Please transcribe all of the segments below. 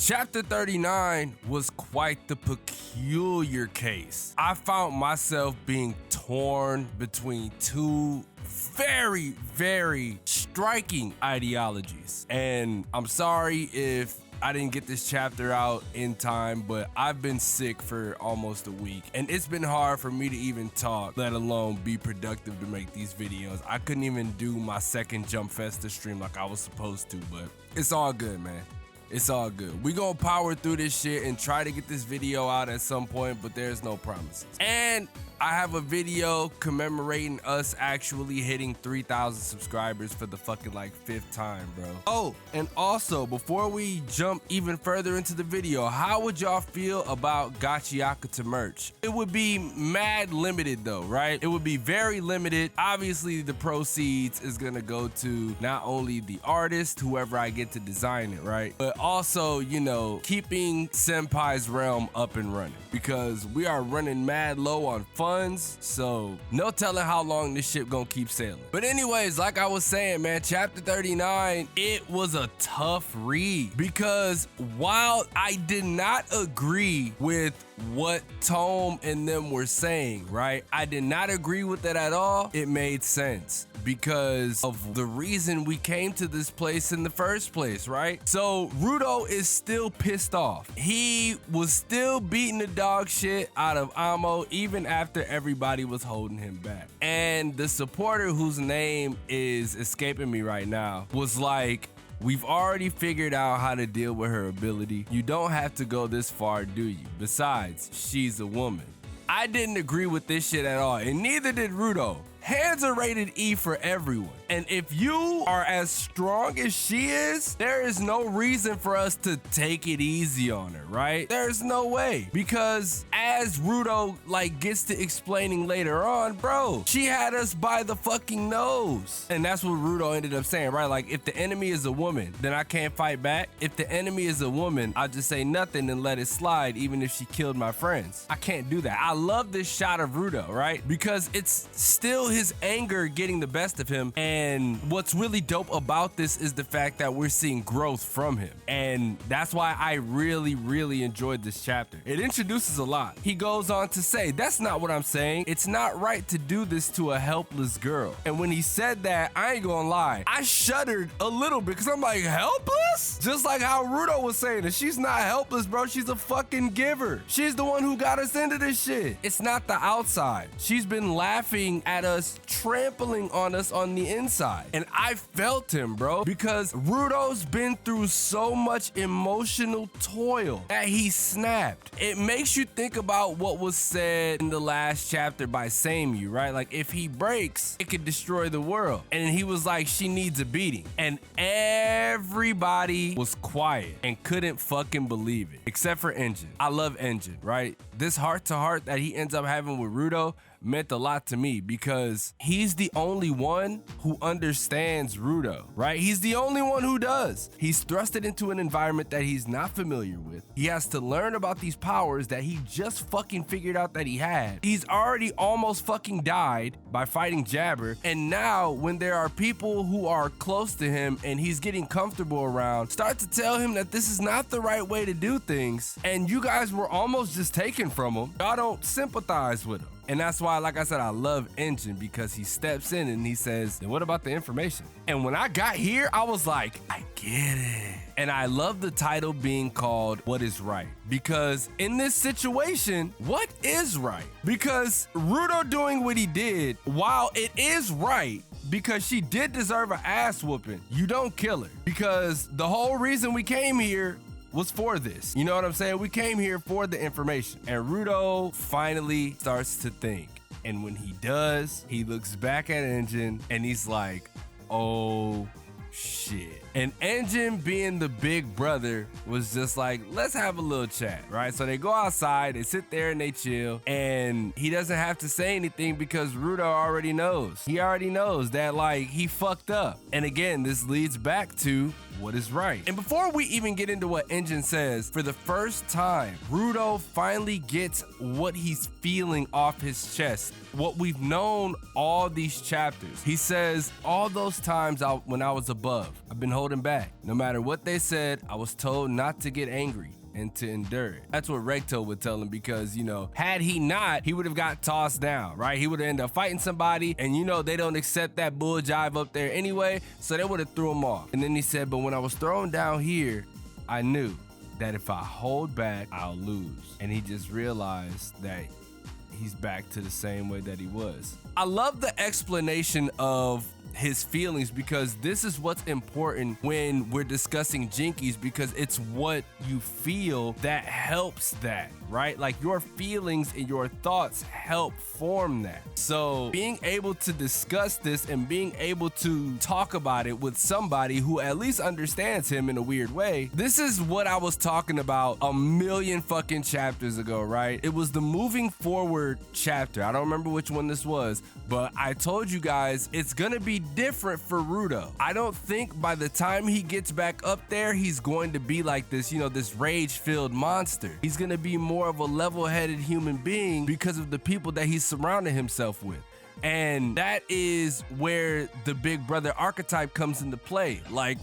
Chapter 39 was quite the peculiar case. I found myself being torn between two very, very striking ideologies. And I'm sorry if I didn't get this chapter out in time, but I've been sick for almost a week and it's been hard for me to even talk, let alone be productive to make these videos. I couldn't even do my second Jump Festa stream like I was supposed to, but it's all good, man. It's all good. We gonna power through this shit and try to get this video out at some point, but there's no promises. And I have a video commemorating us actually hitting 3,000 subscribers for the fucking like 5th time, bro. Oh, and also before we jump even further into the video, how would y'all feel about Gachiakuta merch? It would be mad limited though, right? It would be very limited. Obviously the proceeds is gonna go to not only the artist, whoever I get to design it, right? But also, you know, keeping Senpai's realm up and running because we are running mad low on funds, so no telling how long this ship gonna keep sailing. But anyways, like I was saying, man, chapter 39, it was a tough read because while I did not agree with what Tome and them were saying, right? I did not agree with it at all. It made sense because of the reason we came to this place in the first place, right? So Rudo is still pissed off. He was still beating the dog shit out of Amo even after everybody was holding him back. And the supporter whose name is escaping me right now was like, we've already figured out how to deal with her ability. You don't have to go this far, do you? Besides, she's a woman. I didn't agree with this shit at all, and neither did Rudo. Hands are rated E for everyone. And if you are as strong as she is, there is no reason for us to take it easy on her, right? There's no way. Because as Rudo like gets to explaining later on, bro, she had us by the fucking nose. And that's what Rudo ended up saying, right? Like, if the enemy is a woman, then I can't fight back. If the enemy is a woman, I'll just say nothing and let it slide, even if she killed my friends. I can't do that. I love this shot of Rudo, right? Because it's still his anger getting the best of him, and what's really dope about this is the fact that we're seeing growth from him, and that's why I really enjoyed this chapter. It introduces a lot. He goes on to say, that's not what I'm saying. It's not right to do this to a helpless girl. And when he said that, I ain't gonna lie, I shuddered a little bit because I'm like, helpless? Just like how Rudo was saying that she's not helpless, bro. She's a fucking giver. She's the one who got us into this shit. It's not the outside. She's been laughing at us, trampling on us on the inside. And I felt him, bro, because Rudo's been through so much emotional toil that he snapped. It makes you think about what was said in the last chapter by Seimu, right? Like, if he breaks, it could destroy the world. And he was like, she needs a beating. And everybody was quiet and couldn't fucking believe it, except for Engine. I love Engine, right? This heart-to-heart that he ends up having with Rudo meant a lot to me because he's the only one who understands Rudo, right? He's the only one who does. He's thrusted into an environment that he's not familiar with. He has to learn about these powers that he just fucking figured out that he had. He's already almost fucking died by fighting Jabber, and now when there are people who are close to him and he's getting comfortable around, start to tell him that this is not the right way to do things, and you guys were almost just taken from him. Y'all don't sympathize with him. And that's why, like I said, I love Engine because he steps in and he says, then what about the information? And when I got here, I was like, I get it. And I love the title being called What Is Right? Because in this situation, what is right? Because Rudo doing what he did, while it is right, because she did deserve an ass whooping, you don't kill her. Because the whole reason we came here was for this. You know what I'm saying? We came here for the information. And Rudo finally starts to think. And when he does, he looks back at Engine and he's like, oh shit. And Engine, being the big brother, was just like, let's have a little chat, right? So they go outside, they sit there and they chill, and he doesn't have to say anything because Rudo already knows. He already knows that, like, he fucked up. And again, this leads back to what is right. And before we even get into what Engine says, for the first time, Rudo finally gets what he's feeling off his chest, what we've known all these chapters. He says, all those times when I was above, I've been holding holding back. No matter what they said, I was told not to get angry and to endure it. That's what Recto would tell him because, you know, had he not, he would have got tossed down, right? He would have ended up fighting somebody, and you know, they don't accept that bull jive up there anyway, so they would have threw him off. And then he said, but when I was thrown down here, I knew that if I hold back, I'll lose. And he just realized that he's back to the same way that he was. I love the explanation of his feelings because this is what's important when we're discussing jinkies, because it's what you feel that helps that, right? Like your feelings and your thoughts help form that. So being able to discuss this and being able to talk about it with somebody who at least understands him in a weird way, this is what I was talking about a million fucking chapters ago, right? It was the moving forward chapter. I don't remember which one this was, but I told you guys it's gonna be different for Rudo. I don't think by the time he gets back up there, he's going to be like this, you know, this rage-filled monster. He's gonna be more of a level-headed human being because of the people that he's surrounded himself with. And that is where the big brother archetype comes into play. Like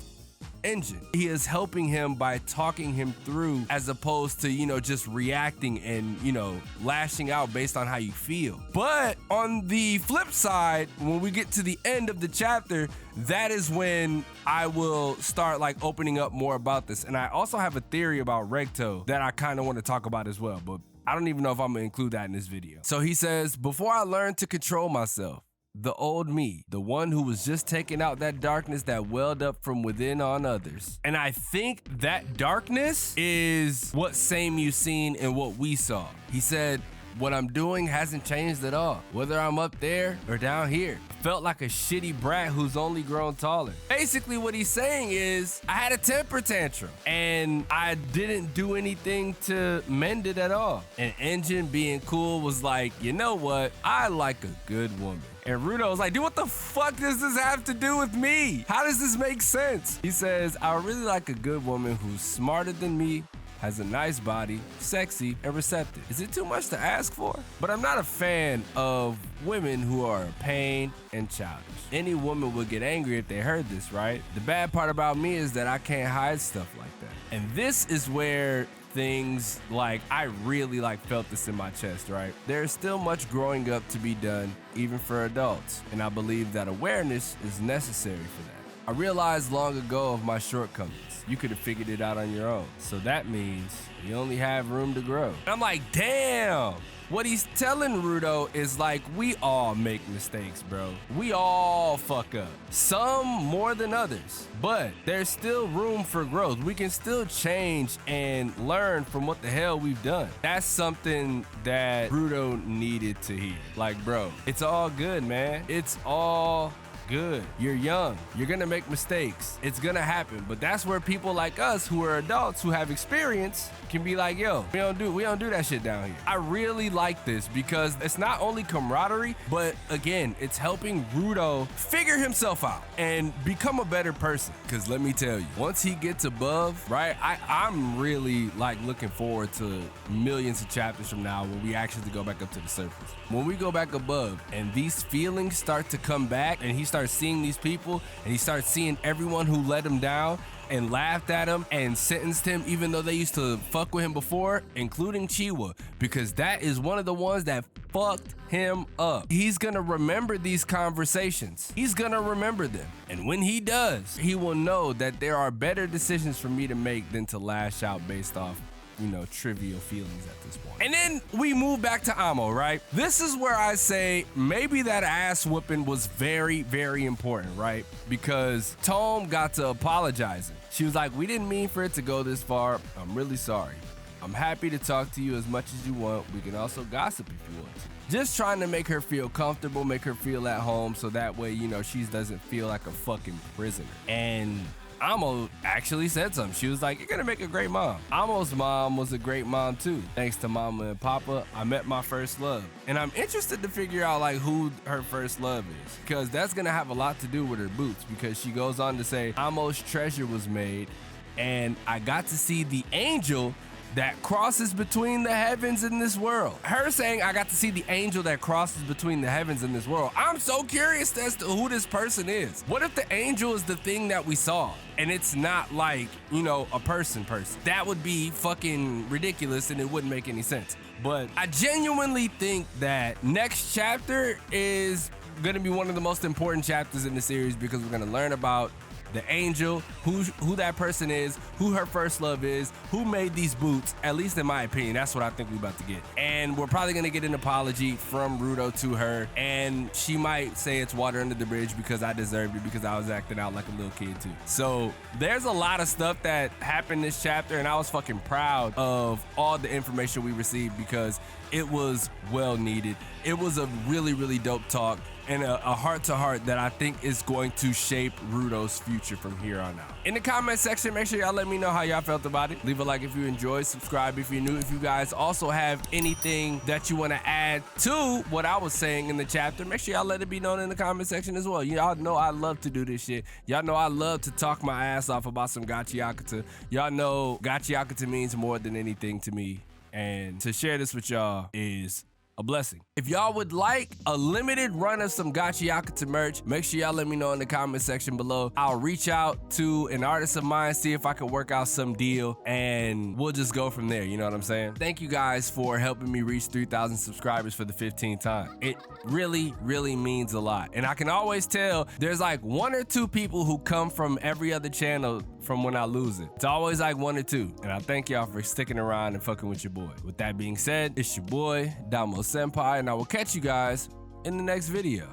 Engine, he is helping him by talking him through, as opposed to, you know, just reacting and, you know, lashing out based on how you feel. But on the flip side, when we get to the end of the chapter, that is when I will start like opening up more about this. And I also have a theory about Recto that I kind of want to talk about as well, but I don't even know if I'm gonna include that in this video. So he says, before I learned to control myself, the old me, the one who was just taking out that darkness that welled up from within on others. And I think that darkness is what same you seen and what we saw. He said, what I'm doing hasn't changed at all, whether I'm up there or down here. Felt like a shitty brat who's only grown taller. Basically what he's saying is, I had a temper tantrum and I didn't do anything to mend it at all. And Engine, being cool, was like, you know what? I like a good woman. And Rudo was like, dude, what the fuck does this have to do with me? How does this make sense? He says, I really like a good woman who's smarter than me, has a nice body, sexy, and receptive. Is it too much to ask for? But I'm not a fan of women who are a pain and childish. Any woman would get angry if they heard this, right? The bad part about me is that I can't hide stuff like that. And this is where things like, I really like felt this in my chest, right? There's still much growing up to be done, even for adults. And I believe that awareness is necessary for that. I realized long ago of my shortcomings. You could have figured it out on your own. So that means you only have room to grow. And I'm like, damn. What he's telling Rudo is like, we all make mistakes, bro. We all fuck up. Some more than others, but there's still room for growth. We can still change and learn from what the hell we've done. That's something that Rudo needed to hear. Like, bro, it's all good, man. It's all good. You're young. You're gonna make mistakes. It's gonna happen. But that's where people like us who are adults who have experience can be like, yo, we don't do that shit down here. I really like this because it's not only camaraderie, but again, it's helping Rudo figure himself out and become a better person. Cause let me tell you, once he gets above, right, I'm really like looking forward to millions of chapters from now when we actually go back up to the surface. When we go back above and these feelings start to come back and he starts seeing these people and he starts seeing everyone who let him down and laughed at him and sentenced him even though they used to fuck with him before, including Chiwa, because that is one of the ones that fucked him up. He's gonna remember these conversations. He's gonna remember them. And when he does, he will know that there are better decisions for me to make than to lash out based off, you know, trivial feelings at this point. And then we move back to Amo, right? This is where I say maybe that ass whooping was very, very important, right? Because Tome got to apologizing. She was like, we didn't mean for it to go this far. I'm really sorry. I'm happy to talk to you as much as you want. We can also gossip if you want to. Just trying to make her feel comfortable, make her feel at home, so that way, you know, she doesn't feel like a fucking prisoner. And Amo actually said something. She was like, you're gonna make a great mom. Amo's mom was a great mom too. Thanks to Mama and Papa, I met my first love. And I'm interested to figure out like who her first love is, because that's gonna have a lot to do with her boots, because she goes on to say, Amo's treasure was made and I got to see the angel that crosses between the heavens and this world. Her saying, I got to see the angel that crosses between the heavens and this world. I'm so curious as to who this person is. What if the angel is the thing that we saw and it's not like, you know, a person? That would be fucking ridiculous and it wouldn't make any sense. But I genuinely think that next chapter is gonna be one of the most important chapters in the series, because we're gonna learn about the angel, who that person is, who her first love is, who made these boots, at least in my opinion. That's what I think we're about to get. And we're probably gonna get an apology from Ruto to her, and she might say it's water under the bridge because I deserved it, because I was acting out like a little kid too. So there's a lot of stuff that happened this chapter, and I was fucking proud of all the information we received because it was well needed. It was a really, really dope talk and a heart-to-heart that I think is going to shape Ruto's future from here on out. In the comment section, make sure y'all let me know how y'all felt about it. Leave a like if you enjoyed, subscribe if you're new. If you guys also have anything that you want to add to what I was saying in the chapter, make sure y'all let it be known in the comment section as well. Y'all know I love to do this shit. Y'all know I love to talk my ass off about some Gachiakuta. Y'all know Gachiakuta means more than anything to me, and to share this with y'all is a blessing. If y'all would like a limited run of some Gachiakuta merch, make sure y'all let me know in the comment section below. I'll reach out to an artist of mine, see if I can work out some deal, and we'll just go from there, you know what I'm saying? Thank you guys for helping me reach 3,000 subscribers for the 15th time. It really, really means a lot. And I can always tell there's like 1 or 2 people who come from every other channel from when I lose it. It's always like 1 or 2. And I thank y'all for sticking around and fucking with your boy. With that being said, it's your boy, xDomoSenpaix, and I will catch you guys in the next video.